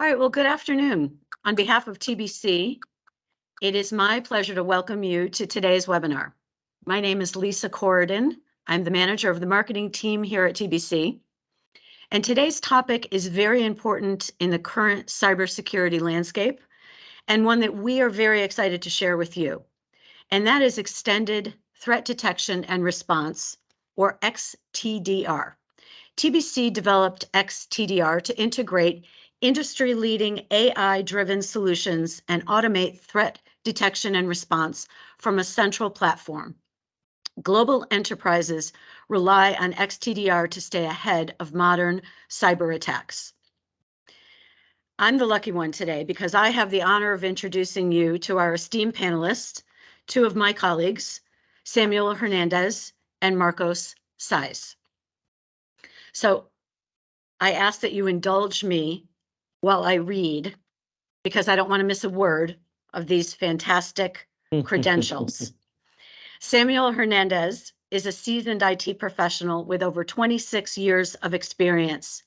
All right, well, good afternoon. On behalf of TBC, it is my pleasure to welcome you to today's webinar. My name is Lisa Corridon. I'm the manager of the marketing team here at TBC. And today's topic is very important in the current cybersecurity landscape, and one that we are very excited to share with you. And that is extended threat detection and response, or xTDR. TBC developed xTDR to integrate industry-leading AI-driven solutions and automate threat detection and response from a central platform. Global enterprises rely on xTDR to stay ahead of modern cyber attacks. I'm the lucky one today because I have the honor of introducing you to our esteemed panelists, two of my colleagues, Samuel Hernandez and Marcos Saiz. So I ask that you indulge me while I read, because I don't want to miss a word of these fantastic credentials. Samuel Hernandez is a seasoned IT professional with over 26 years of experience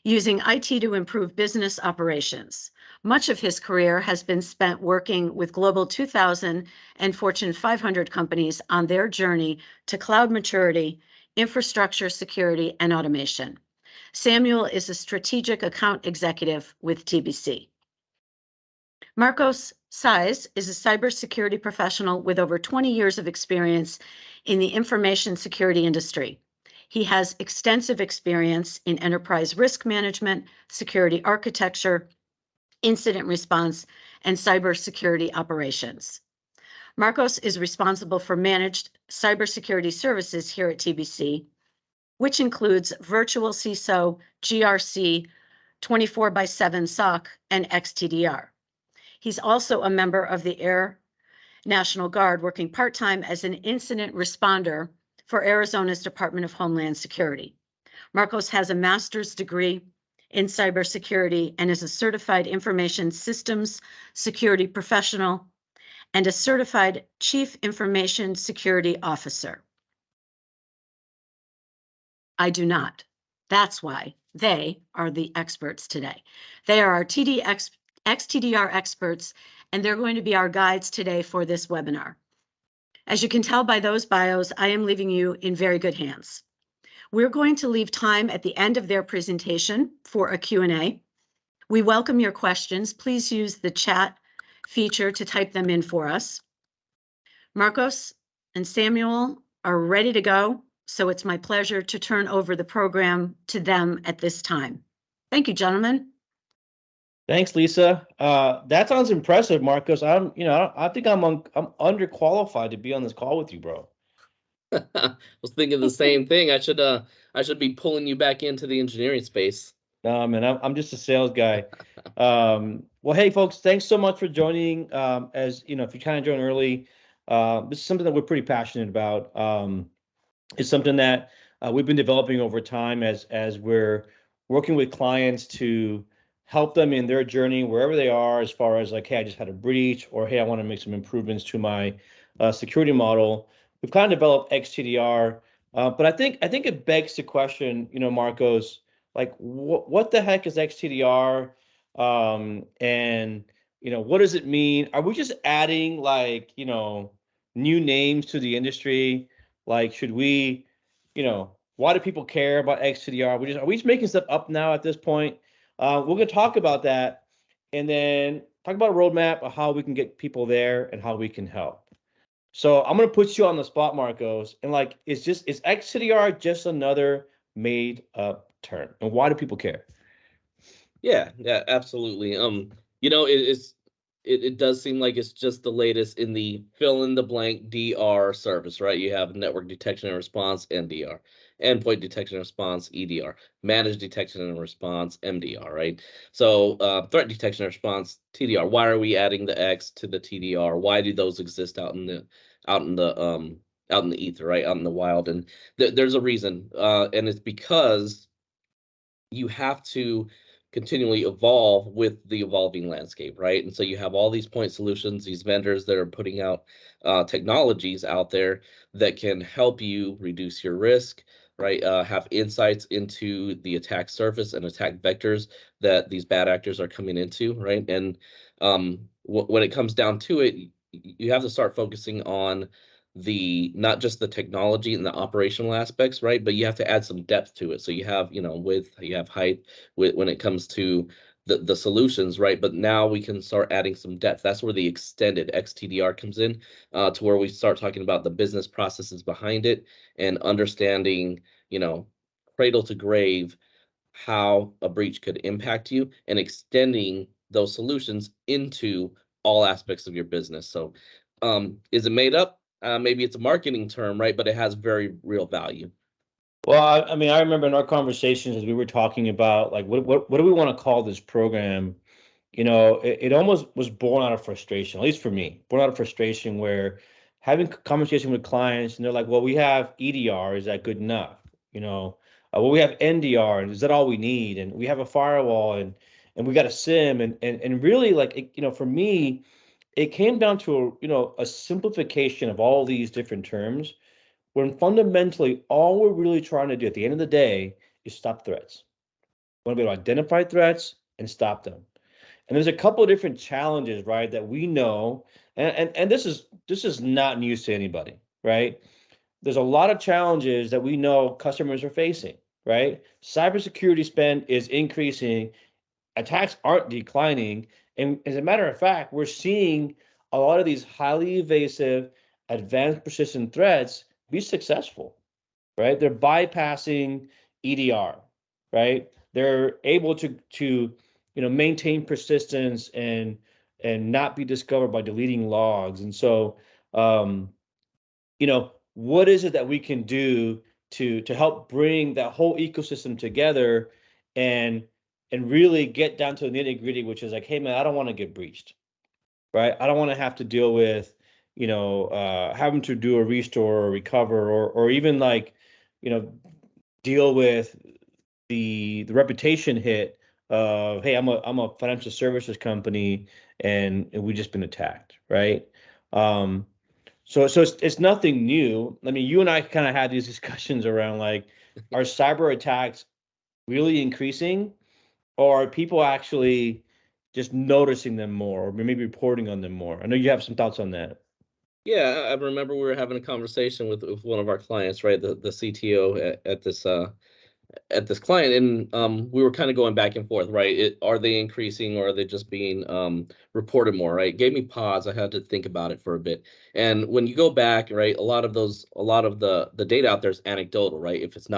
using IT to improve business operations. Much of his career has been spent working with Global 2000 and Fortune 500 companies on their journey to cloud maturity, infrastructure security, and automation. Samuel is a strategic account executive with TBC. Marcos Saiz is a cybersecurity professional with over 20 years of experience in the information security industry. He has extensive experience in enterprise risk management, security architecture, incident response, and cybersecurity operations. Marcos is responsible for managed cybersecurity services here at TBC, which includes virtual CISO, GRC, 24/7 SOC, and xTDR. He's also a member of the Air National Guard, working part-time as an incident responder for Arizona's Department of Homeland Security. Marcos has a master's degree in cybersecurity and is a certified information systems security professional and a certified chief information security officer. I do not. That's why they are the experts today. They are our xTDR experts, and they're going to be our guides today for this webinar. As you can tell by those bios, I am leaving you in very good hands. We're going to leave time at the end of their presentation for a Q&A. We welcome your questions. Please use the chat feature to type them in for us. Marcos and Samuel are ready to go, so it's my pleasure to turn over the program to them at this time. Thank you, gentlemen. Thanks, Lisa. That sounds impressive, Marcos. I think I'm underqualified to be on this call with you, bro. I was thinking the same thing. I should be pulling you back into the engineering space. No, man, I'm just a sales guy. Well, hey, folks, thanks so much for joining. As you know, if you kind of joined early, this is something that we're pretty passionate about. It's something that we've been developing over time as we're working with clients to help them in their journey wherever they are, as far as like, hey, I just had a breach, or hey, I want to make some improvements to my security model. We've kind of developed xTDR, but I think it begs the question, Marcos, like what the heck is xTDR, and what does it mean? Are we just adding like new names to the industry? Like, should we, why do people care about xTDR? Are we just making stuff up now at this point? We're going to talk about that, and then talk about a roadmap of how we can get people there and how we can help. So I'm going to put you on the spot, Marcos, and like, is xTDR just another made up term? And why do people care? Yeah, absolutely. It does seem like it's just the latest in the fill in the blank DR service, right? You have network detection and response, NDR, endpoint detection and response, EDR, managed detection and response, MDR, right? So threat detection and response, TDR. Why are we adding the X to the TDR? Why do those exist out in the ether, right? Out in the wild? And there's a reason, and it's because you have to continually evolve with the evolving landscape, right? And so you have all these point solutions, these vendors that are putting out technologies out there that can help you reduce your risk, right? Have insights into the attack surface and attack vectors that these bad actors are coming into, right? And when it comes down to it, you have to start focusing on not just the technology and the operational aspects, right? But you have to add some depth to it. So you have, width, you have height when it comes to the solutions, right? But now we can start adding some depth. That's where the extended xTDR comes in, to where we start talking about the business processes behind it and understanding, cradle to grave, how a breach could impact you and extending those solutions into all aspects of your business. So is it made up? Maybe it's a marketing term, right? But it has very real value. Well, I mean, I remember in our conversations as we were talking about like what do we want to call this program? It almost was born out of frustration, at least for me, born out of frustration where having conversation with clients and they're like, well, we have EDR, is that good enough? Well, we have NDR, and is that all we need? And we have a firewall, and we got a SIM, and really like, for me, it came down to a simplification of all these different terms when fundamentally all we're really trying to do at the end of the day is stop threats. We want to be able to identify threats and stop them. And there's a couple of different challenges, right, that we know, and this is not news to anybody, right? There's a lot of challenges that we know customers are facing, right? Cybersecurity spend is increasing, attacks aren't declining, and as a matter of fact, we're seeing a lot of these highly evasive, advanced persistent threats be successful, right? They're bypassing EDR, right? They're able to maintain persistence and not be discovered by deleting logs. And so, what is it that we can do to help bring that whole ecosystem together and really get down to the nitty gritty, which is like, hey man, I don't want to get breached, right? I don't want to have to deal with having to do a restore or recover or even like deal with the reputation hit of, hey, I'm a financial services company and we just been attacked, right? So it's nothing new. I mean, you and I kind of had these discussions around like, are cyber attacks really increasing, or are people actually just noticing them more, or maybe reporting on them more? I know you have some thoughts on that. Yeah, I remember we were having a conversation with one of our clients, right? The CTO at this client, and we were kind of going back and forth, right? Are they increasing or are they just being reported more, right? It gave me pause. I had to think about it for a bit. And when you go back, right, a lot of the data out there is anecdotal, right? If it's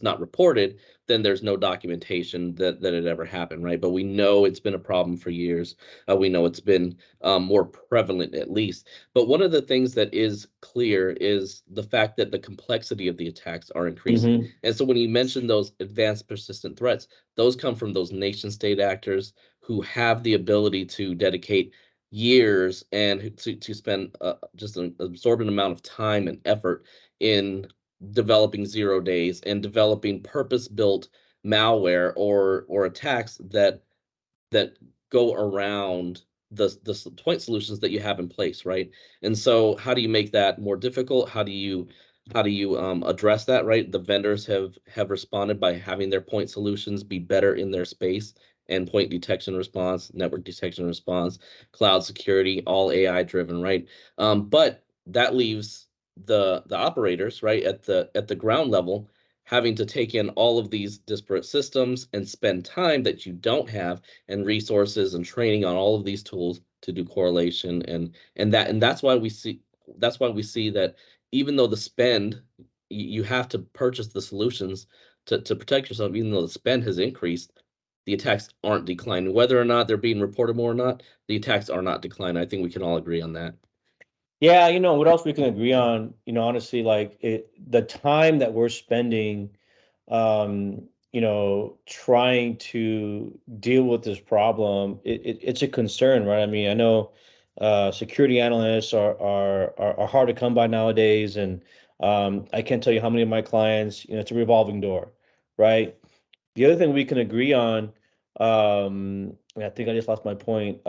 not reported, then there's no documentation that it ever happened, right? But we know it's been a problem for years. We know it's been more prevalent at least. But one of the things that is clear is the fact that the complexity of the attacks are increasing. Mhm. And so when you mention those advanced persistent threats, those come from those nation state actors who have the ability to dedicate years and to spend just an absorbent amount of time and effort in developing 0 days and developing purpose-built malware or attacks that go around the point solutions that you have in place, right? And so how do you make that more difficult? How do you address that, right? The vendors have responded by having their point solutions be better in their space, endpoint detection response, network detection response, cloud security, all AI driven, right? But that leaves the operators, right, at the ground level, having to take in all of these disparate systems and spend time that you don't have and resources and training on all of these tools to do correlation and that's why we see that even though the spend, you have to purchase the solutions to protect yourself, even though the spend has increased, the attacks aren't declining. Whether or not they're being reported more or not, the attacks are not declining. I think we can all agree on that. Yeah, what else we can agree on, honestly, like the time that we're spending, trying to deal with this problem, it's a concern, right? I mean, I know security analysts are hard to come by nowadays, and I can't tell you how many of my clients, it's a revolving door, right? The other thing we can agree on, and I think I just lost my point.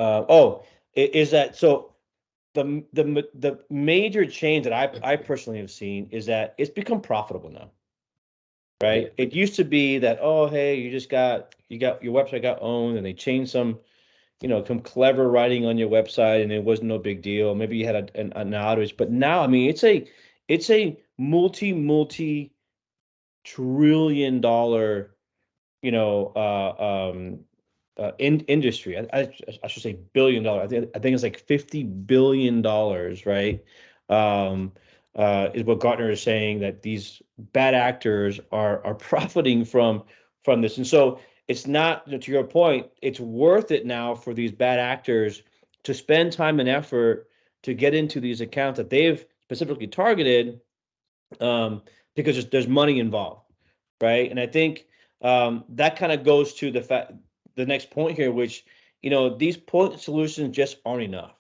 Is that so? The major change that I personally have seen is that it's become profitable now, right? It used to be that, oh, hey, you got your website got owned, and they changed some, some clever writing on your website, and it was no big deal. Maybe you had an outage, but now, I mean, it's a multi trillion dollar, you know, industry. I should say $1 billion. I think it's like $50 billion, right? Um, is what Gartner is saying, that these bad actors are profiting from this, and so it's not, to your point, it's worth it now for these bad actors to spend time and effort to get into these accounts that they've specifically targeted, because there's money involved, right? And I think that kind of goes to the next point here, which, these point solutions just aren't enough,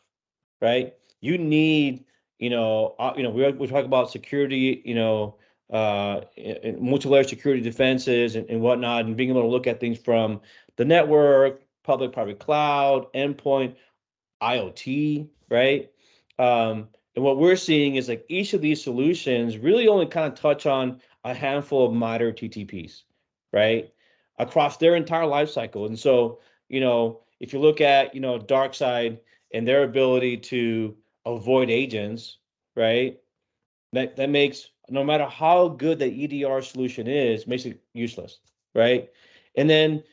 right? You need, we talk about security, multi-layer security defenses and whatnot, and being able to look at things from the network, public-private cloud, endpoint, IoT, right? And what we're seeing is like each of these solutions really only kind of touch on a handful of minor TTPs, right? Across their entire life cycle. And so, if you look at, DarkSide and their ability to avoid agents, right? That makes, no matter how good the EDR solution is, makes it useless, right? And then,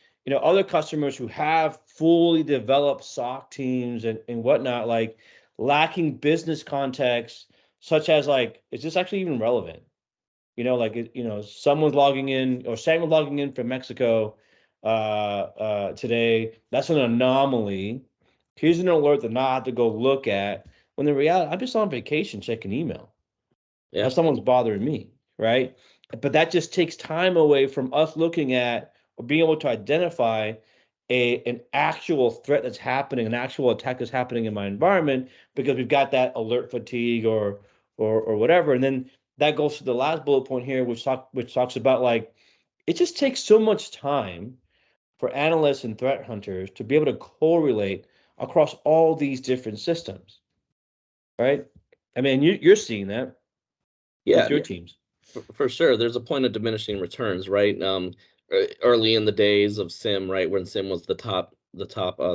other customers who have fully developed SOC teams and whatnot, like lacking business context, such as like, is this actually even relevant? Someone's logging in, or Samuel logging in from Mexico today. That's an anomaly. Here's an alert that I have to go look at. When in reality, I'm just on vacation checking email. Yeah. Someone's bothering me, right? But that just takes time away from us looking at or being able to identify an actual threat that's happening, an actual attack that's happening in my environment, because we've got that alert fatigue or whatever. And then that goes to the last bullet point here, which talks about, like, it just takes so much time for analysts and threat hunters to be able to correlate across all these different systems, right? I mean, you're seeing that with Yeah, your teams. for sure. There's a point of diminishing returns, right? Early in the days of SIM, right, when SIM was the top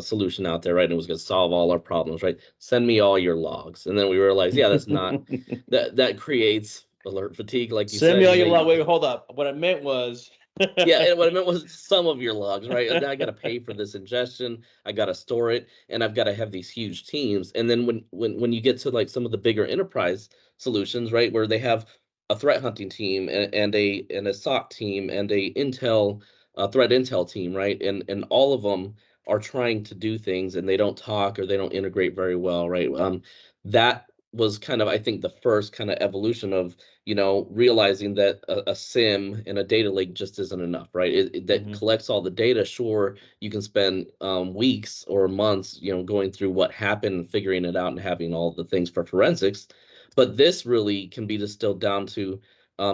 solution out there, right, and it was going to solve all our problems, right? Send me all your logs, and then we realized, yeah, that's not that creates alert fatigue, like you Send said. me all your log. Wait, hold up. What I meant was, Yeah, and what I meant was some of your logs, right? And then I got to pay for this ingestion. I got to store it, and I've got to have these huge teams. And then when you get to like some of the bigger enterprise solutions, right, where they have a threat hunting team and a SOC team and a threat intel team, right, and all of them are trying to do things, and they don't talk or they don't integrate very well, right? That was kind of, I think, the first kind of evolution of, realizing that a SIM and a data lake just isn't enough, right? That collects all the data. Sure, you can spend weeks or months, going through what happened and figuring it out and having all the things for forensics, but this really can be distilled down to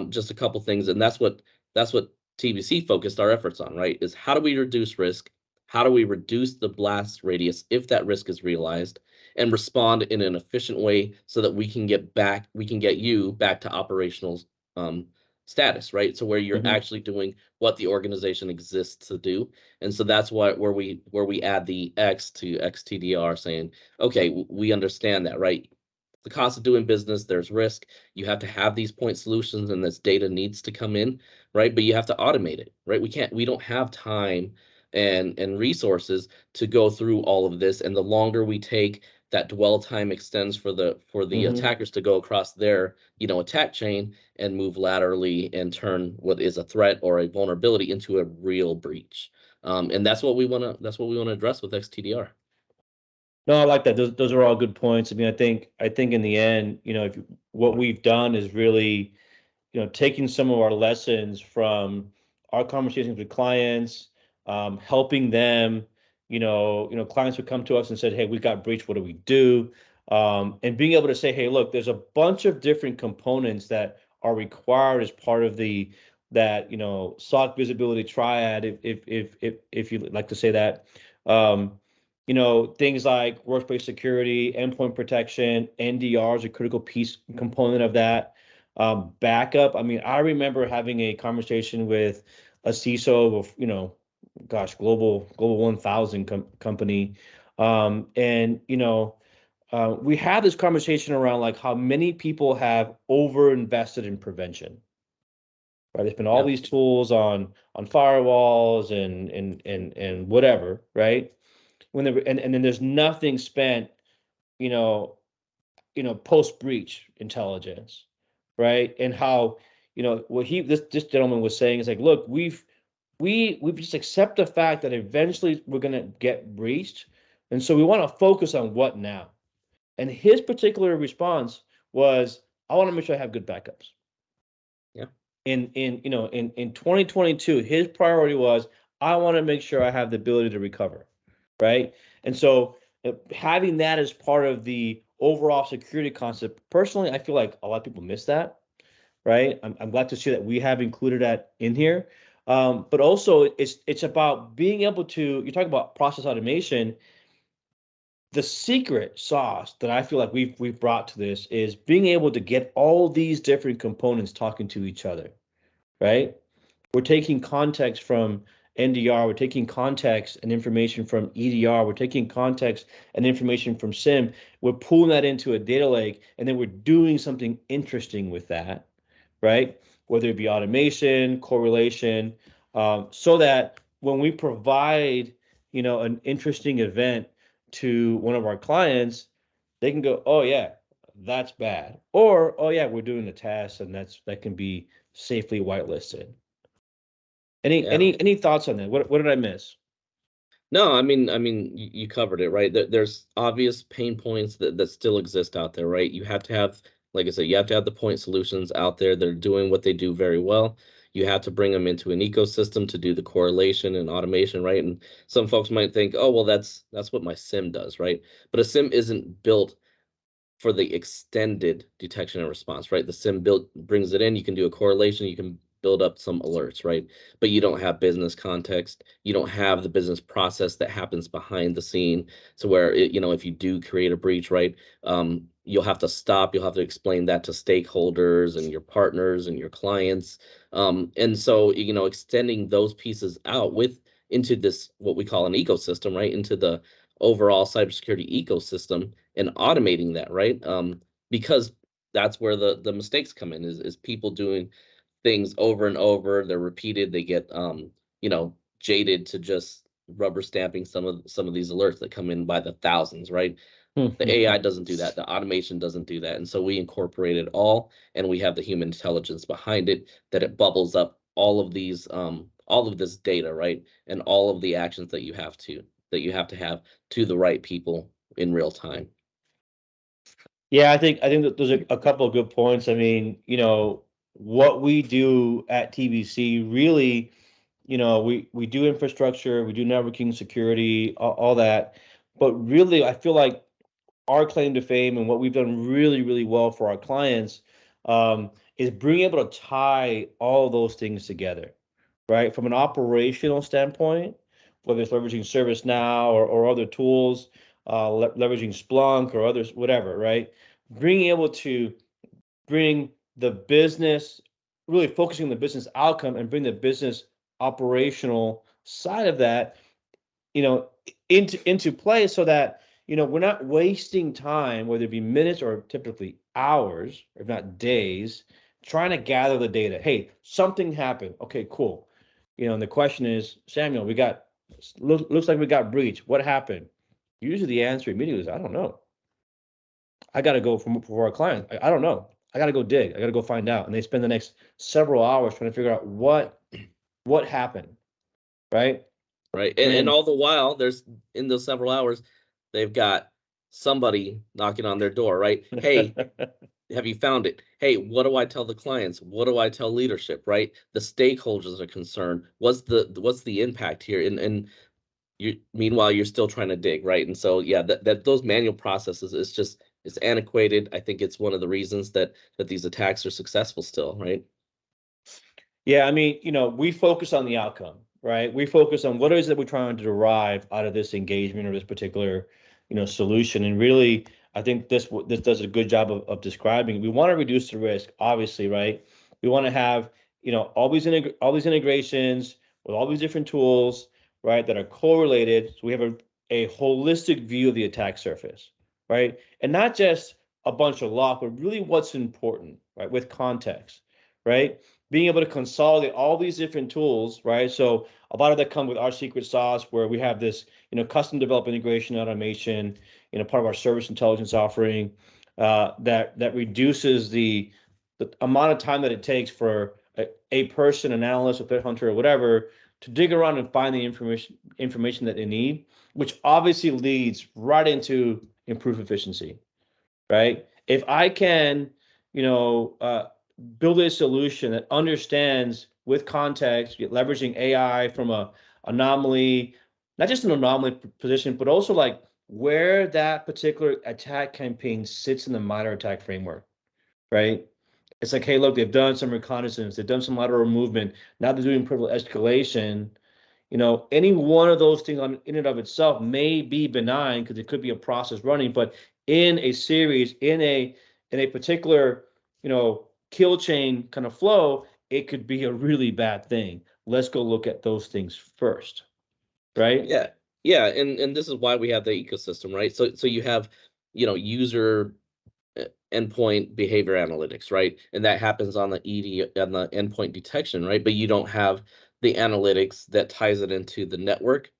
just a couple things, and that's what TBC focused our efforts on, right? Is how do we reduce risk? How do we reduce the blast radius if that risk is realized, and respond in an efficient way so that we can get you back to operational status, right? So where you're actually doing what the organization exists to do. And so that's where we add the X to xTDR, saying, okay, we understand that, right? The cost of doing business, there's risk. You have to have these point solutions, and this data needs to come in, right? But you have to automate it, right? We don't have time and resources to go through all of this. And the longer we take, that dwell time extends for the attackers to go across their attack chain and move laterally and turn what is a threat or a vulnerability into a real breach. And that's what we want to address with xTDR. No, I like that. Those are all good points. I mean, I think in the end, what we've done is really, taking some of our lessons from our conversations with clients, helping them, clients would come to us and said, hey, we got breached. What do we do? And being able to say, hey, look, there's a bunch of different components that are required as part of that SOC visibility triad, if you like to say that. Things like workplace security, endpoint protection, NDR is a critical piece component of that. backup. I mean, I remember having a conversation with a CISO of, gosh, global 1000 company. And, we had this conversation around like how many people have over invested in prevention, right? There's been all Yeah. these tools on firewalls and whatever, right? And then there's nothing spent, you know, post breach intelligence, right? And how, what this gentleman was saying is like, look, we've just accept the fact that eventually we're gonna get breached, and so we want to focus on what now. And his particular response was, I want to make sure I have good backups. Yeah. In 2022, his priority was, I want to make sure I have the ability to recover, right? And so having that as part of the overall security concept, personally, I feel like a lot of people miss that, right? I'm glad to see that we have included that in here. But also it's about being able to, you talk about process automation. The secret sauce that I feel like we've brought to this is being able to get all these different components talking to each other, right? We're taking context from NDR, we're taking context and information from EDR, we're taking context and information from SIM, we're pulling that into a data lake, and then we're doing something interesting with that, right? Whether it be automation, correlation, so that when we provide, an interesting event to one of our clients, they can go, oh yeah, that's bad, or oh yeah, we're doing the test, and that can be safely whitelisted. Any Yeah. any any thoughts on that? What did I miss? No, I mean, you covered it, right? There's obvious pain points that still exist out there, right? You have to have, like I said, you have to have the point solutions out there that are doing what they do very well. You have to bring them into an ecosystem to do the correlation and automation, right? And some folks might think, oh, well, that's what my SIM does, right? But a SIM isn't built for the extended detection and response, right? The SIM build brings it in, you can do a correlation, you can build up some alerts, right? But you don't have business context, you don't have the business process that happens behind the scene. So where if you do create a breach, right, you'll have to stop, you'll have to explain that to stakeholders and your partners and your clients. And so, extending those pieces out into this, what we call an ecosystem, right? Into the overall cybersecurity ecosystem and automating that, right? Because that's where the mistakes come in is people doing things over and over. They're repeated. They get jaded to just rubber stamping some of these alerts that come in by the thousands, right? The AI doesn't do that. The automation doesn't do that. And so we incorporate it all, and we have the human intelligence behind it that it bubbles up all of this data, right? And all of the actions that you have to have to the right people in real time. Yeah, I think that there's a couple of good points. I mean, what we do at TBC really, we do infrastructure, we do networking, security, all that. But really, I feel like our claim to fame and what we've done really, really well for our clients, is being able to tie all those things together, right? From an operational standpoint, whether it's leveraging ServiceNow or other tools, leveraging Splunk or others, whatever, right? Being able to bring the business, really focusing on the business outcome and bring the business operational side of that, into play, so that we're not wasting time, whether it be minutes or typically hours, if not days, trying to gather the data. Hey, something happened. Okay, cool. And the question is, Samuel, looks like we got breached. What happened? Usually the answer immediately is, I don't know. I got to go for our client. I don't know. I got to go dig. I got to go find out. And they spend the next several hours trying to figure out what happened, right? Right. And And all the while, there's in those several hours, they've got somebody knocking on their door, right? Hey, have you found it? Hey, what do I tell the clients? What do I tell leadership, right? The stakeholders are concerned. What's the impact here? And meanwhile, you're still trying to dig, right? And so, yeah, that those manual processes is just, it's antiquated. I think it's one of the reasons that these attacks are successful still, right? yeah, I mean, we focus on the outcome, right? We focus on what is it we're trying to derive out of this engagement or this particular, solution. And really, I think this does a good job of describing. We want to reduce the risk, obviously, right? We want to have, all these integrations with all these different tools, right, that are correlated. So we have a holistic view of the attack surface, right? And not just a bunch of lock, but really what's important, right, with context, right? Being able to consolidate all these different tools, right? So a lot of that come with our secret sauce, where we have this, custom developed integration automation, part of our service intelligence offering, that reduces the amount of time that it takes for a person, an analyst, a threat hunter, or whatever, to dig around and find the information that they need, which obviously leads right into improved efficiency, right? If I can, build a solution that understands with context, leveraging AI from a anomaly, not just an anomaly position, but also like where that particular attack campaign sits in the minor attack framework, right? It's like, hey, look, they've done some reconnaissance, they've done some lateral movement, now they're doing privileged escalation. Any one of those things in and of itself may be benign because it could be a process running, but in a series, in a particular, kill chain kind of flow, it could be a really bad thing. Let's go look at those things first, right? Yeah, and this is why we have the ecosystem, right? So you have, user endpoint behavior analytics, right? And that happens on the endpoint detection, right? But you don't have the analytics that ties it into the network,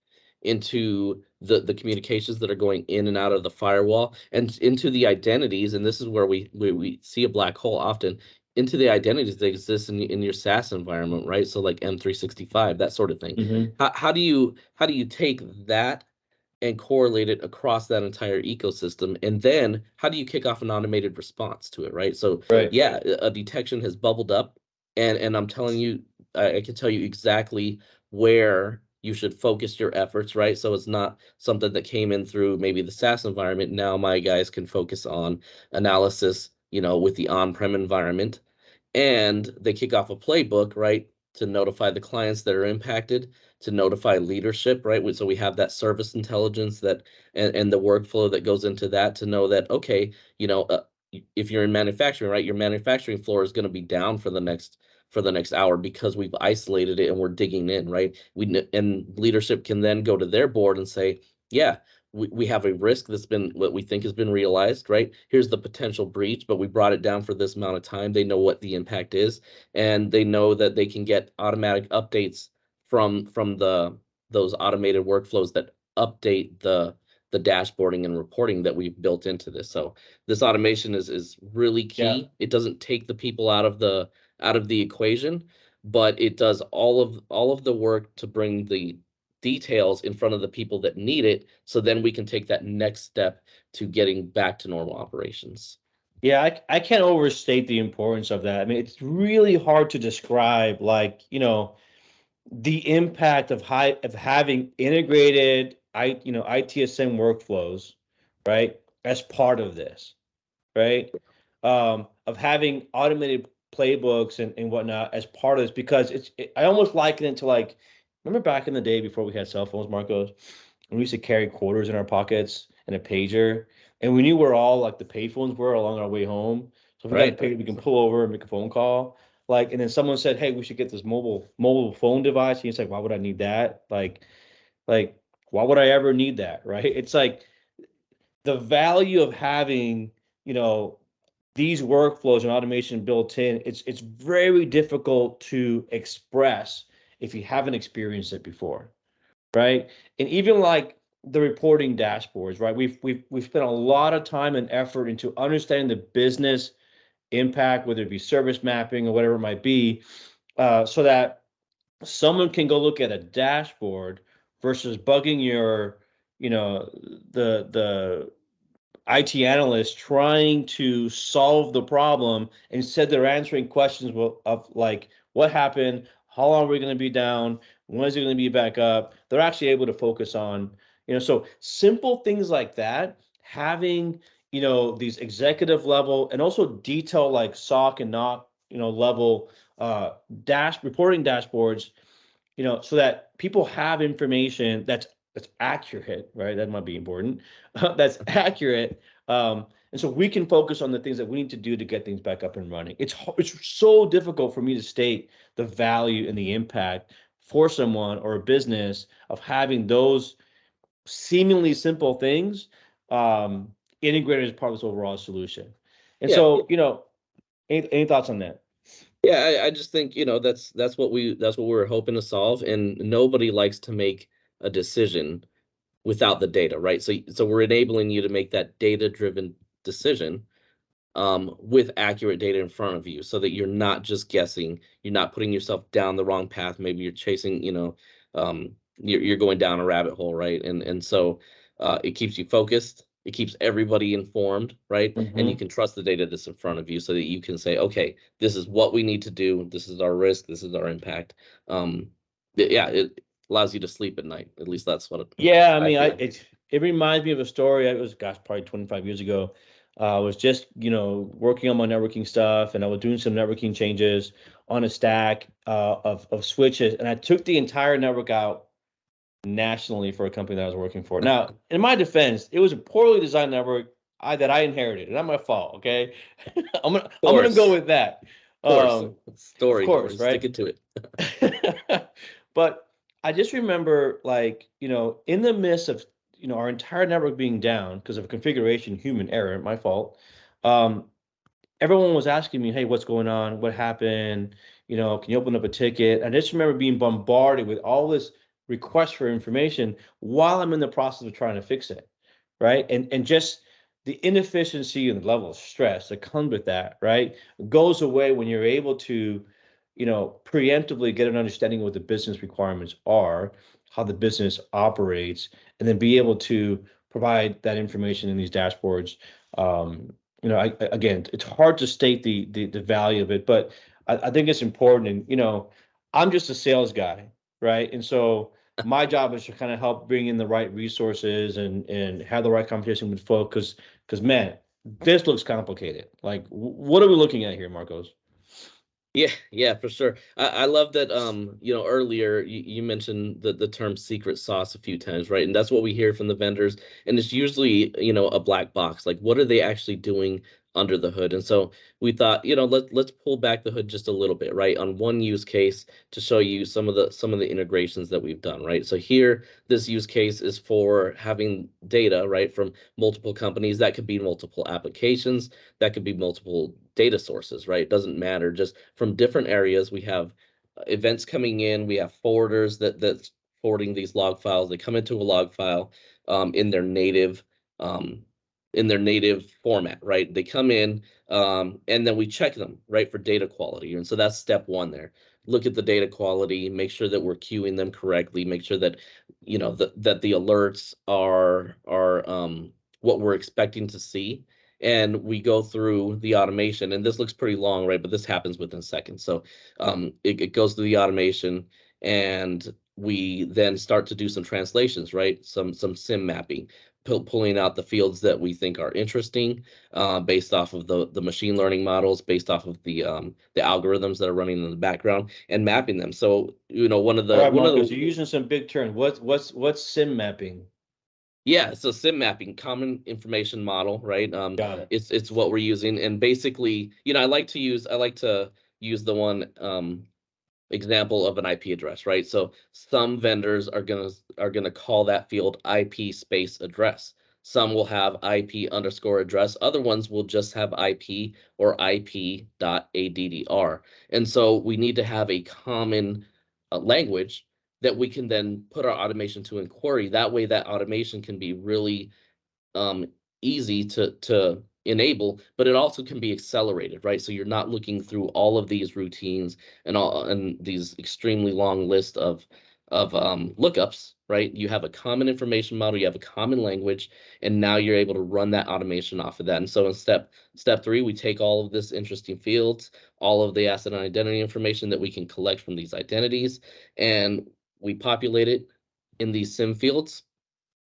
into the communications that are going in and out of the firewall, and into the identities. And this is where we see a black hole often, into the identities that exist in your SaaS environment, right? So like M365, that sort of thing. Mm-hmm. How do you take that and correlate it across that entire ecosystem? And then how do you kick off an automated response to it, right? So Right. yeah, a detection has bubbled up, and I'm telling you, I can tell you exactly where you should focus your efforts, right? So it's not something that came in through maybe the SaaS environment. Now my guys can focus on analysis, with the on-prem environment, and they kick off a playbook, right, to notify the clients that are impacted, to notify leadership, right? So we have that service intelligence that, and the workflow that goes into that, to know that, okay, if you're in manufacturing, right, your manufacturing floor is going to be down for the next hour because we've isolated it and we're digging in, right? And leadership can then go to their board and say, yeah, we have a risk that's been, what we think has been realized, right? Here's the potential breach, but we brought it down for this amount of time. They know what the impact is, and they know that they can get automatic updates from those automated workflows that update the dashboarding and reporting that we've built into this. So this automation is really key. Yeah. It doesn't take the people out of the equation, but it does all of the work to bring the details in front of the people that need it, so then we can take that next step to getting back to normal operations. Yeah, I can't overstate the importance of that. I mean, it's really hard to describe, like, the impact of having integrated ITSM workflows, right, as part of this, right? Of having automated playbooks and whatnot as part of this, because I almost liken it to, like, remember back in the day before we had cell phones, Marcos, and we used to carry quarters in our pockets and a pager, and we knew where all like the payphones were along our way home. So if we got a Right. pager, we can pull over and make a phone call. Like, and then someone said, "Hey, we should get this mobile phone device." And he's like, "Why would I need that? Like, why would I ever need that?" Right? It's like the value of having, these workflows and automation built in. It's very difficult to express if you haven't experienced it before, right? And even like the reporting dashboards, right? We've spent a lot of time and effort into understanding the business impact, whether it be service mapping or whatever it might be, so that someone can go look at a dashboard versus bugging your, the IT analysts trying to solve the problem. Instead, they're answering questions of like, what happened? How long are we going to be down? When is it going to be back up? They're actually able to focus on, so simple things like that, having, these executive level and also detail like SOC and NOC, level reporting dashboards, so that people have information that's that's accurate, right? That might be important. That's accurate. And so we can focus on the things that we need to do to get things back up and running. It's so difficult for me to state the value and the impact for someone or a business of having those seemingly simple things integrated as part of this overall solution. And Yeah. so, any thoughts on that? Yeah, I just think, that's what we're hoping to solve. And nobody likes to make a decision without the data, right? So we're enabling you to make that data-driven decision with accurate data in front of you, so that you're not just guessing, you're not putting yourself down the wrong path. Maybe you're chasing, you're going down a rabbit hole, right? And so it keeps you focused. It keeps everybody informed, right? And you Mm-hmm. can trust the data that's in front of you, so that you can say, okay, this is what we need to do. This is our risk. This is our impact. Yeah, it allows you to sleep at night. At least that's what Yeah, I I mean, feel. it reminds me of a story. It was, gosh, probably 25 years ago. I was just, working on my networking stuff, and I was doing some networking changes on a stack of switches, and I took the entire network out nationally for a company that I was working for. Now, in my defense, it was a poorly designed network that I inherited. Not my fault. Okay, I'm gonna go with that. Course, Of story, course, we're right? sticking to it. But I just remember, like, in the midst of, our entire network being down because of a configuration human error, my fault. Um, Everyone was asking me, "Hey, what's going on? What happened? Can you open up a ticket?" I just remember being bombarded with all this request for information while I'm in the process of trying to fix it, right? And just the inefficiency and the level of stress that comes with that, right, goes away when you're able to, preemptively get an understanding of what the business requirements are, how the business operates, and then be able to provide that information in these dashboards. Again, it's hard to state the value of it, but I think it's important. And I'm just a sales guy, right? And so my job is to kind of help bring in the right resources and have the right conversation with folks, because man, this looks complicated. Like, what are we looking at here, Marcos? Yeah, for sure. I love that, earlier you mentioned the term secret sauce a few times, right? And that's what we hear from the vendors. And it's usually, a black box. Like, what are they actually doing under the hood? And so we thought, let's pull back the hood just a little bit, right? On one use case to show you some of the integrations that we've done, right? So here, this use case is for having data, right, from multiple companies. That could be multiple applications, that could be multiple data sources, right? It doesn't matter. Just from different areas, we have events coming in. We have forwarders that's forwarding these log files. They come into a log file in their native um, format, right? They come in, and then we check them, right, for data quality. And so that's step one there. Look at the data quality, make sure that we're queuing them correctly, make sure that that the alerts are what we're expecting to see. And we go through the automation, and this looks pretty long, right? But this happens within seconds. So it goes through the automation, and we then start to do some translations, right? Some sim mapping, pulling out the fields that we think are interesting, based off of the machine learning models, based off of the algorithms that are running in the background, and mapping them. So one of All the right, Marcos, you're using some big terms. What's sim mapping? Yeah, so sim mapping, common information model, right? Got it. It's what we're using, and basically, I like to use the one example of an IP address, right? So some vendors are gonna call that field IP space address. Some will have IP underscore address. Other ones will just have IP or IP.addr. And so we need to have a common language that we can then put our automation to inquiry. That way, that automation can be really um, easy to enable, but it also can be accelerated, right? So you're not looking through all of these routines and these extremely long list of lookups, right? You have a common information model, you have a common language, and now you're able to run that automation off of that. And so in step three, we take all of this interesting fields, all of the asset and identity information that we can collect from these identities, and we populate it in these sim fields.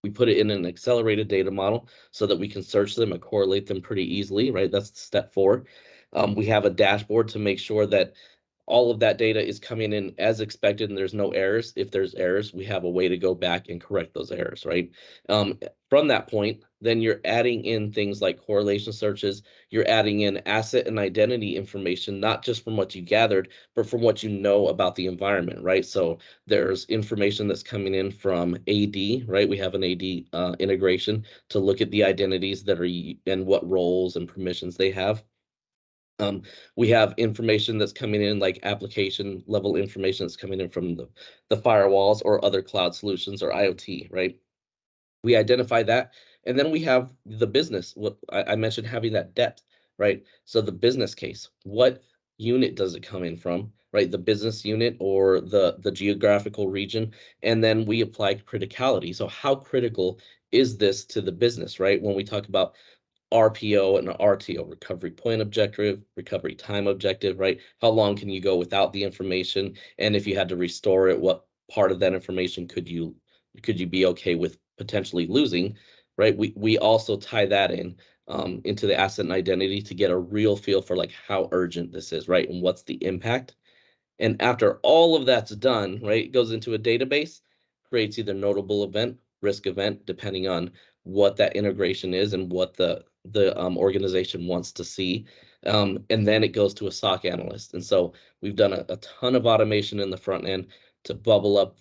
We put it in an accelerated data model so that we can search them and correlate them pretty easily, right? That's step four. We have a dashboard to make sure that all of that data is coming in as expected and there's no errors. If there's errors, we have a way to go back and correct those errors, right? From that point, then you're adding in things like correlation searches, you're adding in asset and identity information, not just from what you gathered, but from what you know about the environment, right? So there's information that's coming in from AD, right? We have an AD integration to look at the identities that are and what roles and permissions they have. We have information that's coming in, like application level information that's coming in from the firewalls or other cloud solutions or IoT, right? We identify that, and then we have the business. What I mentioned, having that depth, right? So the business case, what unit does it come in from, right? The business unit or the geographical region, and then we apply criticality. So how critical is this to the business, right? When we talk about RPO and RTO, recovery point objective, recovery time objective, right? How long can you go without the information? And if you had to restore it, what part of that information could you be okay with potentially losing, right? We also tie that in into the asset and identity to get a real feel for like how urgent this is, right? And what's the impact. And after all of that's done, right, it goes into a database, creates either notable event, risk event, depending on what that integration is and what the organization wants to see. And then it goes to a SOC analyst. And so we've done a ton of automation in the front end to bubble up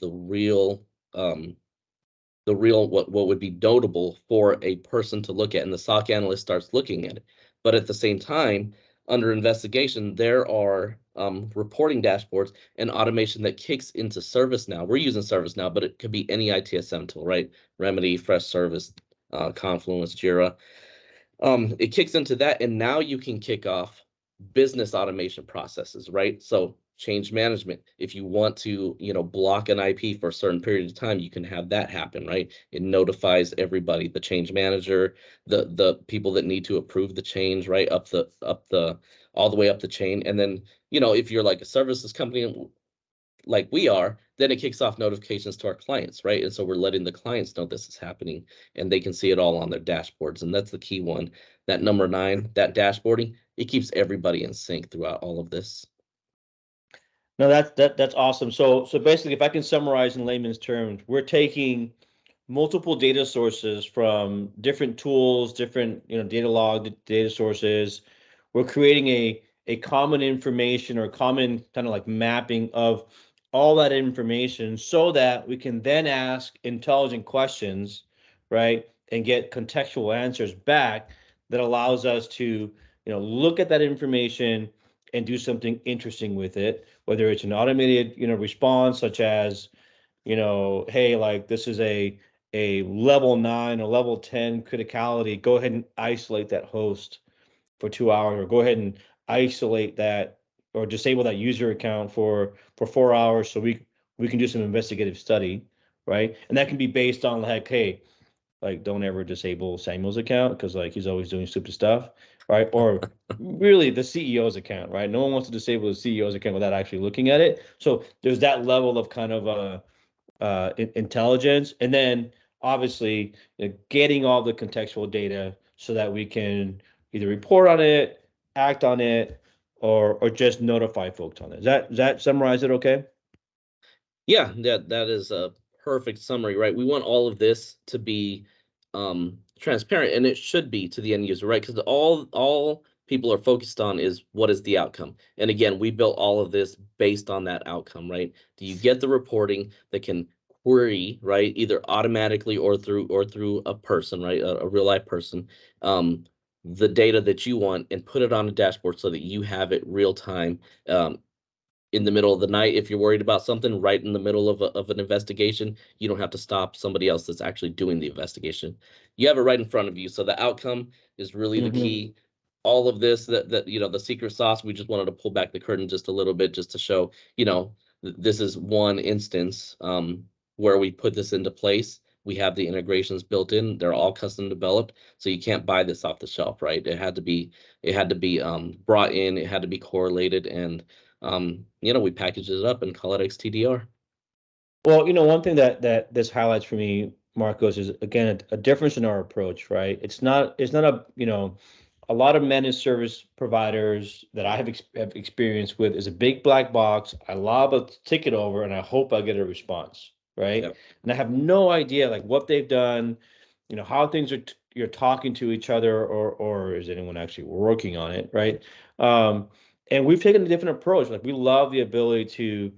what would be notable for a person to look at, and the SOC analyst starts looking at it. But at the same time, under investigation, there are reporting dashboards and automation that kicks into ServiceNow. We're using ServiceNow, but it could be any ITSM tool, right? Remedy, Freshservice, Confluence, Jira. It kicks into that, and now you can kick off business automation processes, right? So change management. If you want to, block an IP for a certain period of time, you can have that happen, right? It notifies everybody, the change manager, the people that need to approve the change, right? All the way up the chain. And then, if you're like a services company like we are, then it kicks off notifications to our clients, right? And so we're letting the clients know this is happening and they can see it all on their dashboards. And that's the key one. That number 9, that dashboarding, it keeps everybody in sync throughout all of this. No, that's awesome. So basically, if I can summarize in layman's terms, we're taking multiple data sources from different tools, different data log data sources. We're creating a common information or common kind of like mapping of all that information so that we can then ask intelligent questions, right, and get contextual answers back that allows us to look at that information and do something interesting with it, whether it's an automated response such as hey, like this is a level 9 or level 10 criticality, go ahead and isolate that host for 2 hours, or go ahead and isolate that or disable that user account for 4 hours so we can do some investigative study, right? And that can be based on like, hey, like don't ever disable Samuel's account because like he's always doing stupid stuff, right? Or really the CEO's account, right? No one wants to disable the CEO's account without actually looking at it. So there's that level of kind of intelligence, and then obviously getting all the contextual data so that we can either report on it, act on it, or just notify folks on it. Does that summarize it okay? Yeah, that is a perfect summary, right? We want all of this to be transparent, and it should be to the end user, right? Because all people are focused on is what is the outcome. And again, we built all of this based on that outcome, right? Do you get the reporting that can query, right, either automatically or through a person, right, a real life person, the data that you want, and put it on a dashboard so that you have it real time, in the middle of the night. If you're worried about something right in the middle of an investigation, you don't have to stop somebody else that's actually doing the investigation. You have it right in front of you. So the outcome is really the key. All of this, that the secret sauce, we just wanted to pull back the curtain just a little bit just to show, this is one instance where we put this into place. We have the integrations built in. They're all custom developed. So you can't buy this off the shelf, right? It had to be brought in, it had to be correlated, and we package it up and call it xTDR. Well, one thing that this highlights for me, Marcos, is again a difference in our approach, right? It's not a a lot of managed service providers that I have experience with is a big black box. I lob a ticket over and I hope I get a response, right? Yep. And I have no idea like what they've done, how things are you're talking to each other, or is anyone actually working on it, right? And we've taken a different approach. Like we love the ability to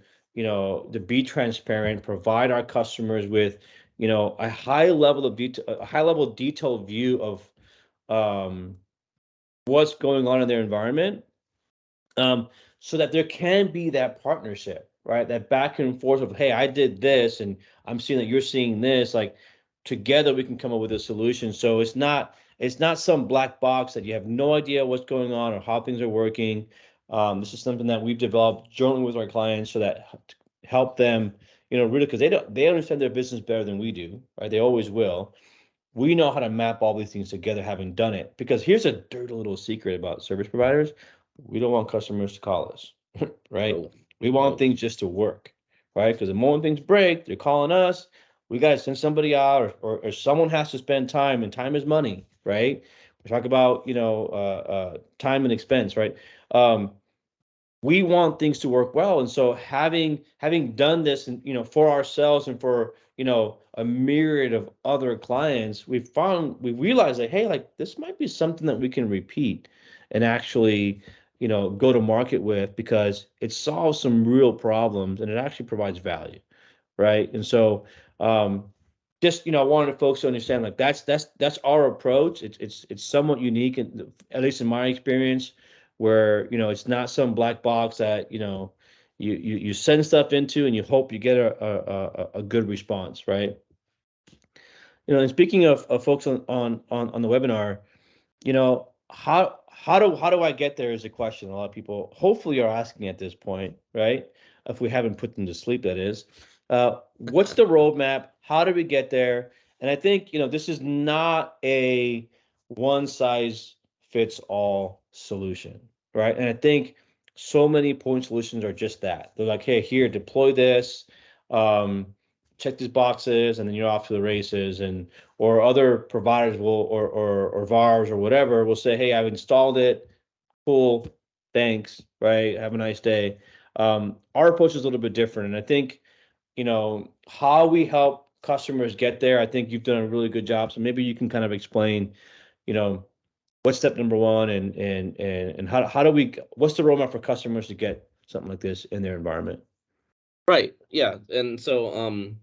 be transparent, provide our customers with, a high level of detail, a high level detailed view of um, what's going on in their environment, so that there can be that partnership, right? That back and forth of, hey, I did this, and I'm seeing that you're seeing this. Like together, we can come up with a solution. So it's not some black box that you have no idea what's going on or how things are working. This is something that we've developed jointly with our clients so that help them, really, because they understand their business better than we do, right? They always will. We know how to map all these things together, having done it. Because here's a dirty little secret about service providers: we don't want customers to call us, right? No, We want no. things just to work, right? Because the moment things break, they're calling us. We got to send somebody out, or someone has to spend time, and time is money, right? We talk about time and expense, right? We want things to work well, and so having done this, and for ourselves and for a myriad of other clients, we realized that, hey, like this might be something that we can repeat and actually go to market with, because it solves some real problems and it actually provides value, right? And so just I wanted folks to understand, like that's our approach. It's somewhat unique, and at least in my experience, where it's not some black box that you send stuff into and you hope you get a good response, right? And speaking of folks on the webinar, how do I get there is a question a lot of people hopefully are asking at this point, right? If we haven't put them to sleep, that is. What's the roadmap? How do we get there? And I think this is not a one size fits all solution, right? And I think so many point solutions are just that. They're like, hey, here, deploy this, um, check these boxes, and then you're off to the races. And or other providers will, or VARs or whatever, will say, hey, I've installed it, cool, thanks, right, have a nice day. Our approach is a little bit different, and I think how we help customers get there, I think you've done a really good job. So maybe you can kind of explain what's step number one, and how do we, what's the roadmap for customers to get something like this in their environment? Right. Yeah. And so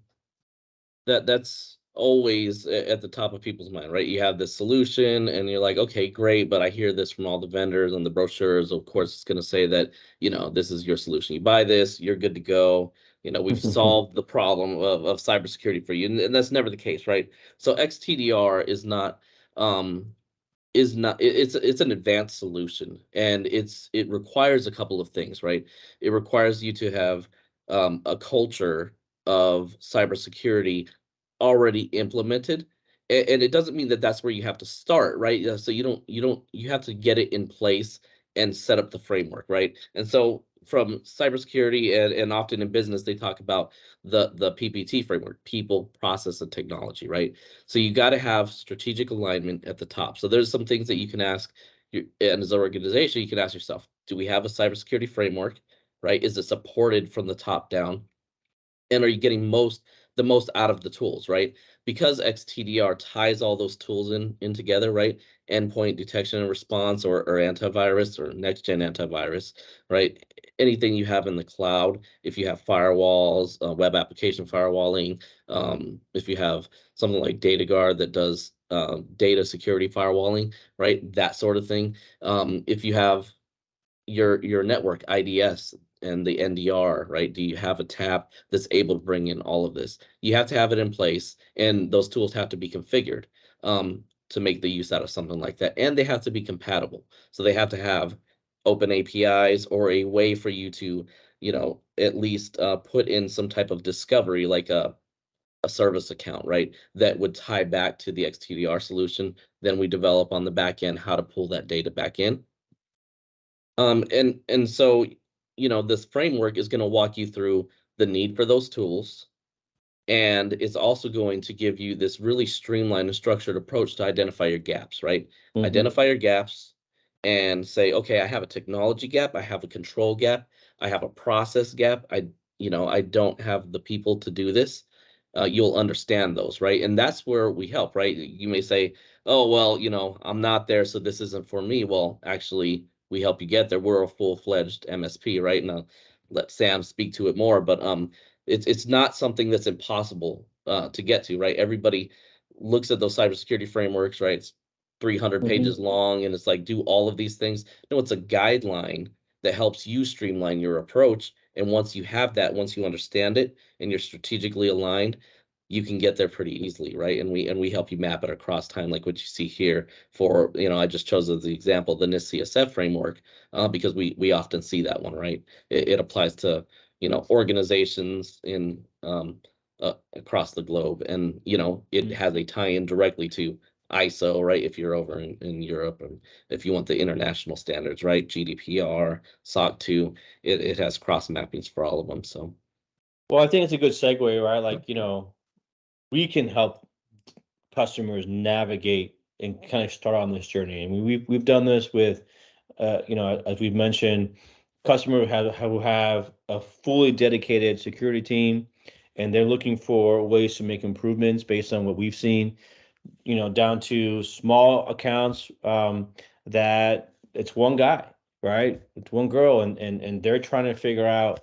that's always at the top of people's mind, right? You have this solution and you're like, okay, great, but I hear this from all the vendors and the brochures. Of course, it's going to say that, this is your solution. You buy this, you're good to go. We've solved the problem of cybersecurity for you. And that's never the case, right? So xTDR it's an advanced solution, and it requires a couple of things, right? It requires you to have a culture of cybersecurity already implemented, and it doesn't mean that that's where you have to start, right? So you have to get it in place and set up the framework, right? And so from cybersecurity, and often in business they talk about the PPT framework: people, process, and technology, right? So you got to have strategic alignment at the top. So there's some things that you can ask and as an organization, you can ask yourself: do we have a cybersecurity framework, right? Is it supported from the top down? And are you getting the most out of the tools, right? Because xTDR ties all those tools in together, right? Endpoint detection and response, or antivirus, or next gen antivirus, right? Anything you have in the cloud, if you have firewalls, web application firewalling, if you have something like DataGuard that does data security firewalling, right? That sort of thing. If you have your network IDS and the NDR, right? Do you have a tap that's able to bring in all of this? You have to have it in place, and those tools have to be configured to make the use out of something like that. And they have to be compatible. So they have to have open APIs, or a way for you to, at least put in some type of discovery, like a service account, right? That would tie back to the xTDR solution. Then we develop on the back end how to pull that data back in. And so, this framework is going to walk you through the need for those tools, and it's also going to give you this really streamlined and structured approach to identify your gaps, right? Mhm. Identify your gaps, and say, okay, I have a technology gap, I have a control gap, I have a process gap, I don't have the people to do this. You'll understand those, right? And that's where we help, right? You may say, oh, well, I'm not there, so this isn't for me. Well, actually, we help you get there. We're a full-fledged MSP, right? And I'll let Sam speak to it more, but it's not something that's impossible to get to, right? Everybody looks at those cybersecurity frameworks, right? It's 300 Mhm. pages long, and it's like, do all of these things. No, it's a guideline that helps you streamline your approach. And once you have that, once you understand it and you're strategically aligned, you can get there pretty easily, right? And we help you map it across time, like what you see here. For I just chose as the example the NIST CSF framework, because we often see that one, right? It applies to organizations in across the globe, and it has a tie-in directly to ISO, right? If you're over in Europe, and if you want the international standards, right? GDPR, SOC 2, it has cross mappings for all of them. So Well, I think it's a good segue, right? Like, we can help customers navigate and kind of start on this journey. I mean, we've done this with, as we've mentioned, customers who have a fully dedicated security team, and they're looking for ways to make improvements based on what we've seen. Down to small accounts, that it's one guy, right? It's one girl, and they're trying to figure out,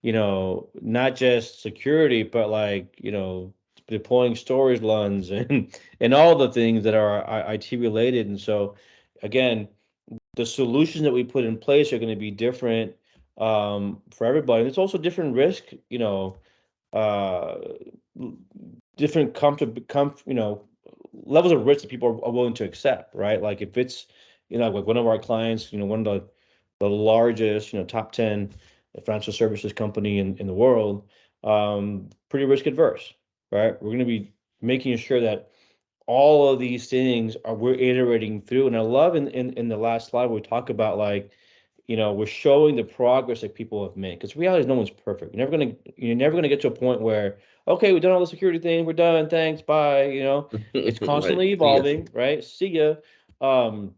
not just security, but like, deploying storage runs and all the things that are IT related. And so, again, the solutions that we put in place are going to be different, for everybody. And it's also different risk, uh, different levels of risk that people are willing to accept, right? Like if it's, like one of our clients, one of the largest, top 10 financial services company in the world, pretty risk adverse, right? We're going to be making sure that all of these things we're iterating through. And I love in the last slide we talk about, like, we're showing the progress that people have made, because reality is no one's perfect. You're never gonna get to a point where, okay, we've done all the security things, we're done, thanks, bye. It's right, constantly see ya. evolving, right? See ya. um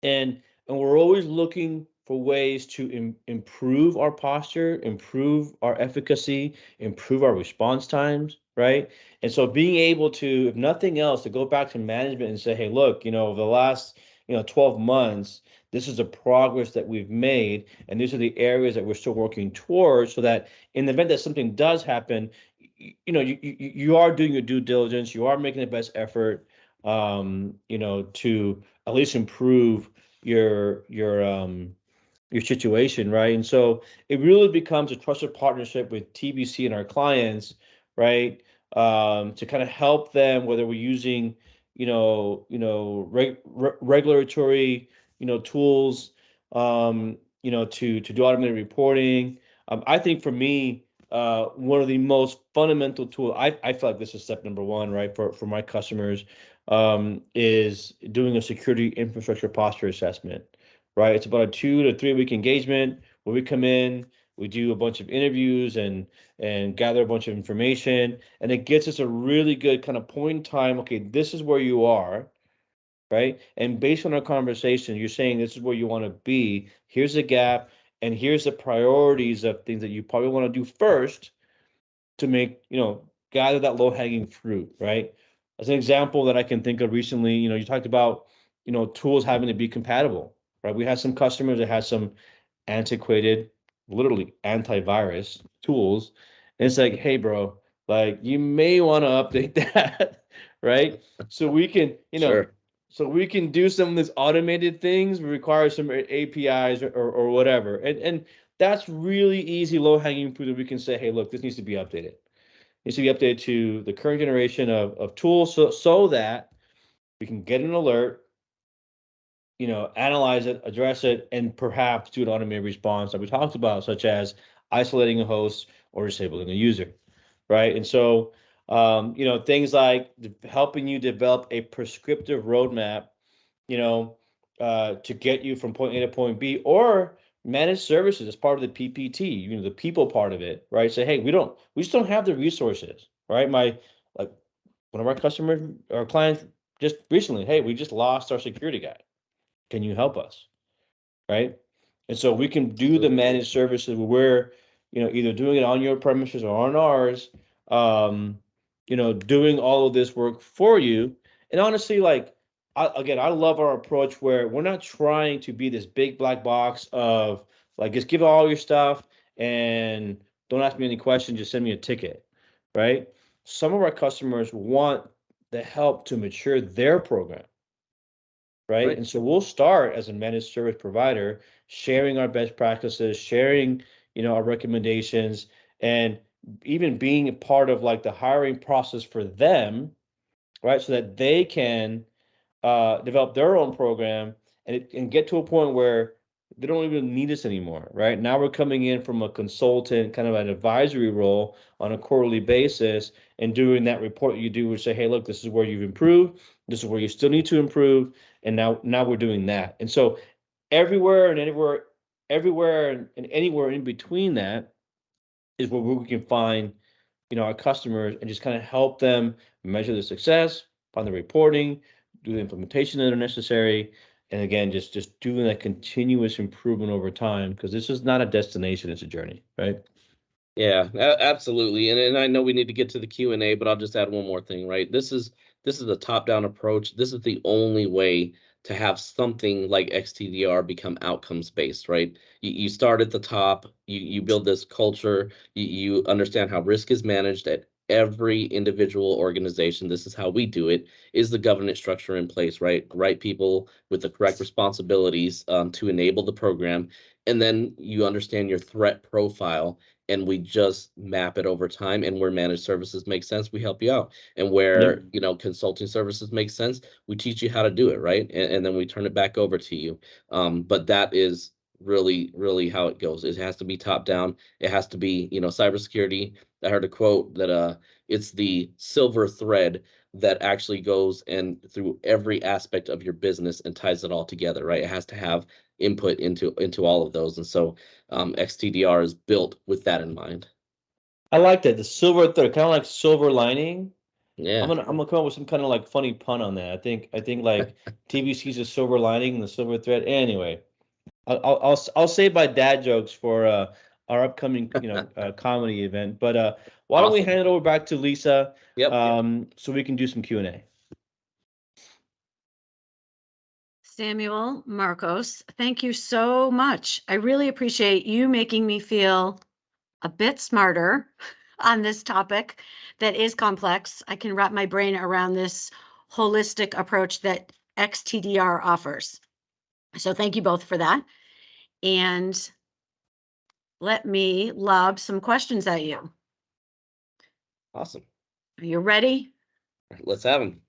and we're always looking for ways to improve our posture, improve our efficacy, improve our response times, right? And so being able to, if nothing else, to go back to management and say, hey, look, over the last 12 months, this is the progress that we've made, and these are the areas that we're still working towards, so that in the event that something does happen, you are doing your due diligence, you are making the best effort, to at least improve your situation, right? And so it really becomes a trusted partnership with TBC and our clients, right? To kind of help them, whether we're using, regulatory, tools, to do automated reporting. I think for me, one of the most fundamental tool, I feel like this is step number one, right, for my customers, is doing a security infrastructure posture assessment, right? It's about a 2 to 3 week engagement where we come in, we do a bunch of interviews and gather a bunch of information, and it gets us a really good kind of point in time. Okay, this is where you are, right? And based on our conversation, you're saying this is where you want to be. Here's the gap, and here's the priorities of things that you probably want to do first to make, gather that low hanging fruit, right? As an example that I can think of recently, you talked about, tools having to be compatible, right? We had some customers that had some antiquated, literally antivirus tools. And it's like, hey, bro, like you may want to update that, right? So we can, Sure. so we can do some of these automated things, require some APIs or whatever. And that's really easy, low hanging fruit that we can say, hey, look, this needs to be updated. It needs to be updated to the current generation of tools, so that we can get an alert, analyze it, address it, and perhaps do an automated response that we talked about, such as isolating a host or disabling a user, right? And so, things like helping you develop a prescriptive roadmap, to get you from point A to point B, or managed services as part of the PPT, the people part of it, right? Say, hey, we just don't have the resources, right? Like one of our customers, our clients, just recently, hey, we just lost our security guy. Can you help us? Right? And so we can do the Absolutely. managed services where we're, either doing it on your premises or on ours, doing all of this work for you. And honestly, like, I love our approach where we're not trying to be this big black box of like, just give all your stuff and don't ask me any questions, just send me a ticket, right? Some of our customers want the help to mature their program. Right. Right. And so we'll start as a managed service provider, sharing our best practices, sharing, our recommendations, and even being a part of like the hiring process for them, right? So that they can develop their own program and get to a point where they don't even need us anymore, right? Now we're coming in from a consultant, kind of an advisory role on a quarterly basis, and doing that report you do, would say, hey, look, this is where you've improved, this is where you still need to improve, and now we're doing that. And so everywhere and everywhere and anywhere in between that is where we can find, our customers and just kind of help them measure the success, find the reporting, do the implementation that are necessary, and again, just doing that continuous improvement over time, because this is not a destination, it's a journey, right? Yeah, absolutely. And I know we need to get to the Q&A, but I'll just add one more thing, right? This is a top-down approach. This is the only way to have something like xTDR become outcomes based, right? You start at the top, you build this culture, you understand how risk is managed at every individual organization. This is how we do it. Is the governance structure in place, right? Right people with the correct responsibilities to enable the program. And then you understand your threat profile, and we just map it over time. And where managed services make sense, we help you out. And Yep. where, consulting services make sense, we teach you how to do it, right? And then we turn it back over to you. But that is really, really how it goes. It has to be top down. It has to be, cybersecurity. I heard a quote that it's the silver thread that actually goes and through every aspect of your business and ties it all together, right? It has to have input into all of those. And so xTDR is built with that in mind. I like that, the silver thread, kind of like silver lining. I'm Yeah. gonna I'm gonna come up with some kind of like funny pun on that. I think like TBC's a silver lining and the silver thread. Anyway, I'll save my dad jokes for our upcoming comedy event. But why don't we Awesome. hand it over back to Lisa, Yep. so we can do some Q&A. Samuel, Marcos, thank you so much. I really appreciate you making me feel a bit smarter on this topic that is complex. I can wrap my brain around this holistic approach that xTDR offers. So thank you both for that. And let me lob some questions at you. Awesome. Are you ready? Let's have them.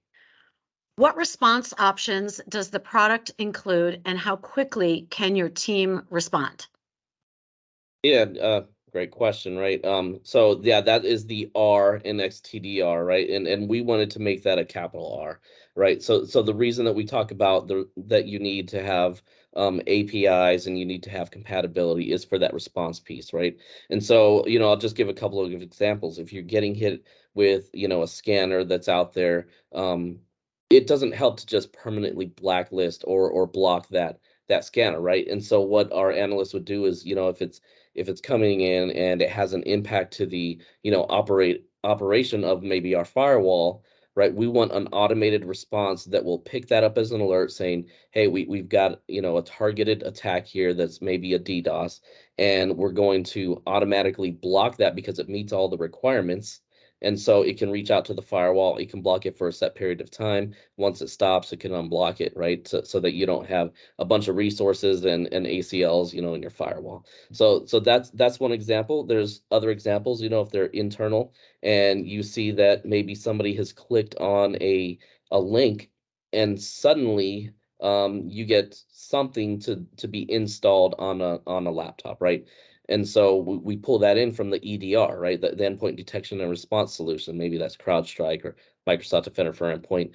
What response options does the product include, and how quickly can your team respond? Yeah, great question, right? So yeah, that is the R in xTDR, right? And we wanted to make that a capital R, right? So the reason that we talk about that you need to have APIs and you need to have compatibility is for that response piece, right? And so, I'll just give a couple of examples. If you're getting hit with, a scanner that's out there, it doesn't help to just permanently blacklist or block that scanner, right? And so what our analysts would do is, if it's coming in and it has an impact to the operation of maybe our firewall, right, we want an automated response that will pick that up as an alert saying, hey, we've got a targeted attack here that's maybe a DDoS, and we're going to automatically block that because it meets all the requirements. And so it can reach out to the firewall, it can block it for a set period of time. Once it stops, it can unblock it, right? So that you don't have a bunch of resources and ACLs, in your firewall. So that's one example. There's other examples, if they're internal and you see that maybe somebody has clicked on a link and suddenly you get something to be installed on a laptop, right? And so we pull that in from the EDR, right? The endpoint detection and response solution. Maybe that's CrowdStrike or Microsoft Defender for Endpoint.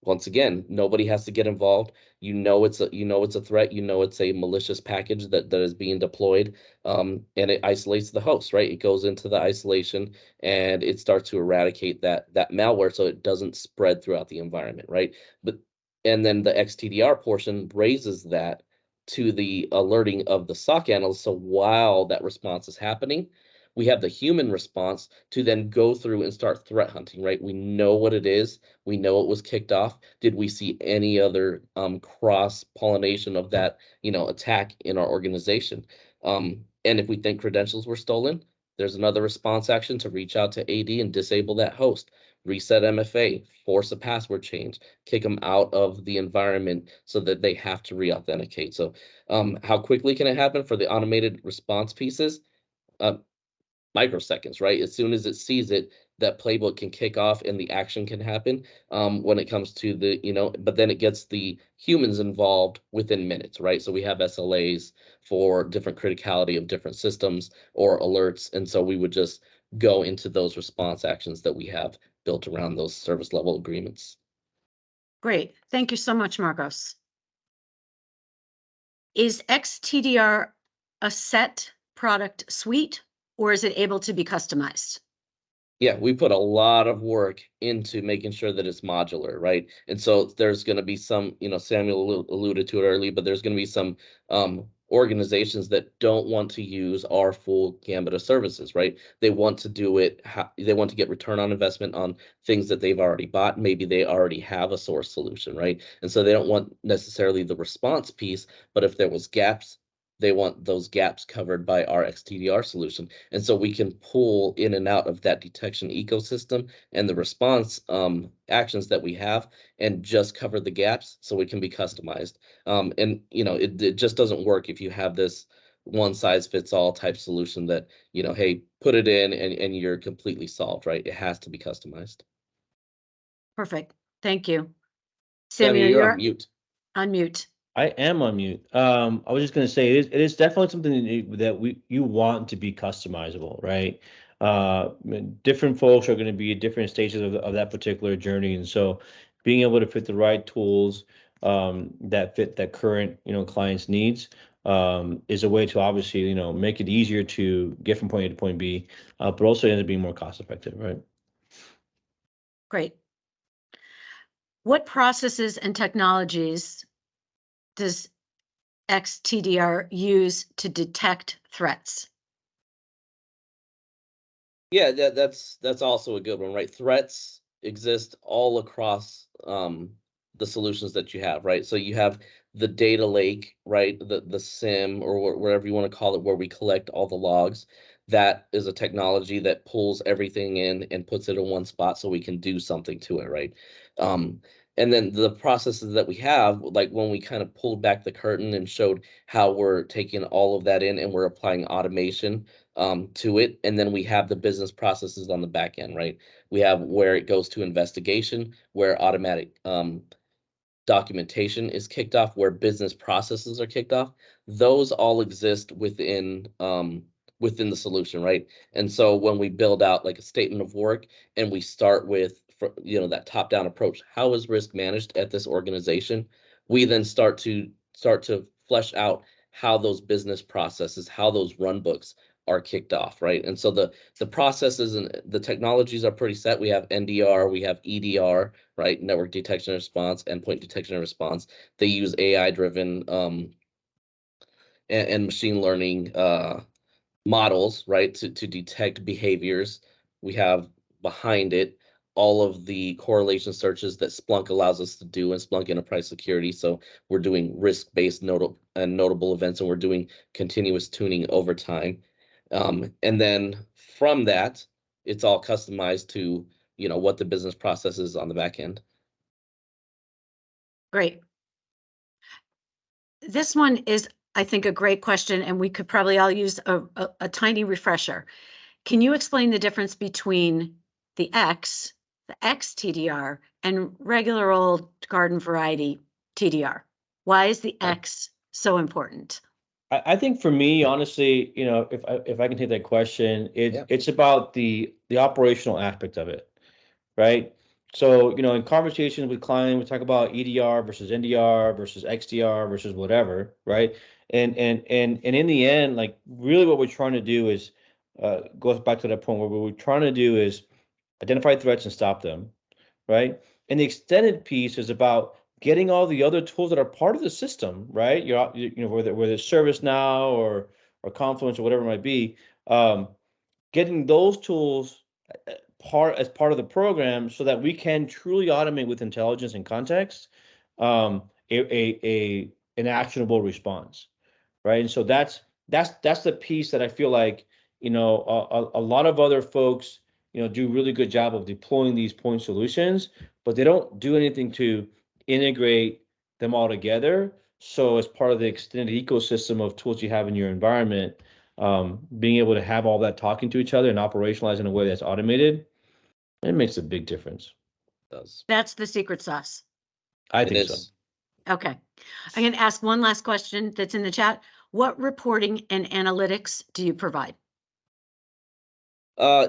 Once again, nobody has to get involved. It's a threat. It's a malicious package that is being deployed, and it isolates the host, right? It goes into the isolation and it starts to eradicate that malware so it doesn't spread throughout the environment, right? But And then the xTDR portion raises that to the alerting of the SOC analyst. So while that response is happening, we have the human response to then go through and start threat hunting, right? We know what it is. We know it was kicked off. Did we see any other cross-pollination of that, attack in our organization? And if we think credentials were stolen, there's another response action to reach out to AD and disable that host, reset MFA, force a password change, kick them out of the environment so that they have to re-authenticate. So how quickly can it happen for the automated response pieces? Microseconds, right? As soon as it sees it, that playbook can kick off and the action can happen when it comes to but then it gets the humans involved within minutes, right? So we have SLAs for different criticality of different systems or alerts. And so we would just go into those response actions that we have built around those service level agreements. Great. Thank you so much, Marcos. Is xTDR a set product suite, or is it able to be customized? Yeah, we put a lot of work into making sure that it's modular, right? And so there's going to be some, Samuel alluded to it earlier, but there's going to be some organizations that don't want to use our full gambit of services, right? They want to do it, they want to get return on investment on things that they've already bought. Maybe they already have a source solution, right? And so they don't want necessarily the response piece, but if there was gaps, they want those gaps covered by our xTDR solution. And so we can pull in and out of that detection ecosystem and the response actions that we have and just cover the gaps so it can be customized. And it just doesn't work if you have this one size fits all type solution that, hey, put it in and you're completely solved, right? It has to be customized. Perfect. Thank you. Samuel, Samuel, you're you're on mute. on mute. I am on mute. I was just going to say it is definitely something that you want to be customizable, right? Different folks are going to be at different stages of that particular journey, and so being able to fit the right tools that fit that current client's needs is a way to obviously make it easier to get from point A to point B, but also ends up being more cost effective, right? Great. What processes and technologies does xTDR use to detect threats? Yeah, that's also a good one, right? Threats exist all across the solutions that you have, right? So you have the data lake, right? The SIM or whatever you want to call it, where we collect all the logs. That is a technology that pulls everything in and puts it in one spot so we can do something to it, right? And then the processes that we have, like when we kind of pulled back the curtain and showed how we're taking all of that in and we're applying automation to it. And then we have the business processes on the back end, right? We have where it goes to investigation, where automatic documentation is kicked off, where business processes are kicked off. Those all exist within the solution, right? And so when we build out like a statement of work and we start with that top-down approach, how is risk managed at this organization? We then start to flesh out how those business processes, how those run books are kicked off, right? And so the processes and the technologies are pretty set. We have NDR, we have EDR, right? Network detection and response, endpoint detection and response. They use AI-driven and machine learning models, right, to detect behaviors. We have behind it all of the correlation searches that Splunk allows us to do in Splunk Enterprise Security. So we're doing risk-based notable events, and we're doing continuous tuning over time. And then from that, it's all customized to what the business process is on the back end. Great. This one is, I think, a great question, and we could probably all use a tiny refresher. Can you explain the difference between the xTDR, and regular old garden variety TDR? Why is the X so important? I think for me, honestly, if I can take that question, it's about the operational aspect of it, right? So, in conversations with clients, we talk about EDR versus NDR versus XDR versus whatever, right? And in the end, like really what we're trying to do is goes back to that point where what we're trying to do is identify threats and stop them, right? And the extended piece is about getting all the other tools that are part of the system, right? Whether it's ServiceNow or Confluence or whatever it might be, getting those tools as part of the program so that we can truly automate with intelligence and context an actionable response, right? And so that's the piece that I feel like, a lot of other folks, do a really good job of deploying these point solutions, but they don't do anything to integrate them all together. So as part of the extended ecosystem of tools you have in your environment, being able to have all that talking to each other and operationalize in a way that's automated, it makes a big difference. It does. That's the secret sauce. I It think so. is. Okay. I'm going to ask one last question that's in the chat. What reporting and analytics do you provide?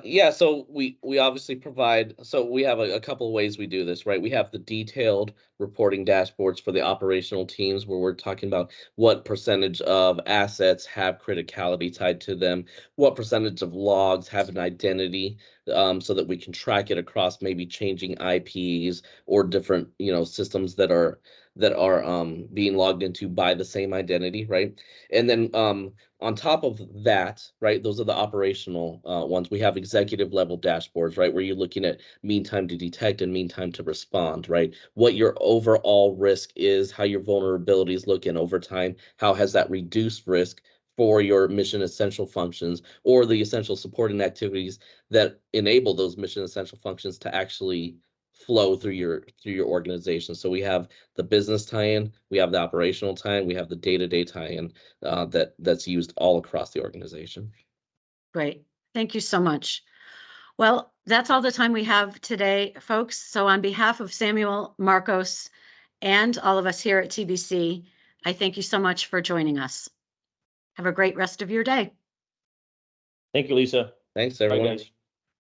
Yeah, so we obviously provide, so we have a couple of ways we do this, right? We have the detailed reporting dashboards for the operational teams where we're talking about what percentage of assets have criticality tied to them, what percentage of logs have an identity, so that we can track it across maybe changing IPs or different, systems that are being logged into by the same identity, right? And then on top of that, right, those are the operational ones. We have executive level dashboards, right, where you're looking at mean time to detect and mean time to respond, right? What your overall risk is, how your vulnerabilities look in over time, how has that reduced risk for your mission essential functions or the essential supporting activities that enable those mission essential functions to actually flow through your organization. So we have the business tie-in, we have the operational tie-in, we have the day-to-day tie-in that's used all across the organization. Great. Thank you so much. Well, that's all the time we have today, folks. So on behalf of Samuel, Marcos, and all of us here at TBC, I thank you so much for joining us. Have a great rest of your day. Thank you, Lisa. Thanks, Bye, everyone. guys.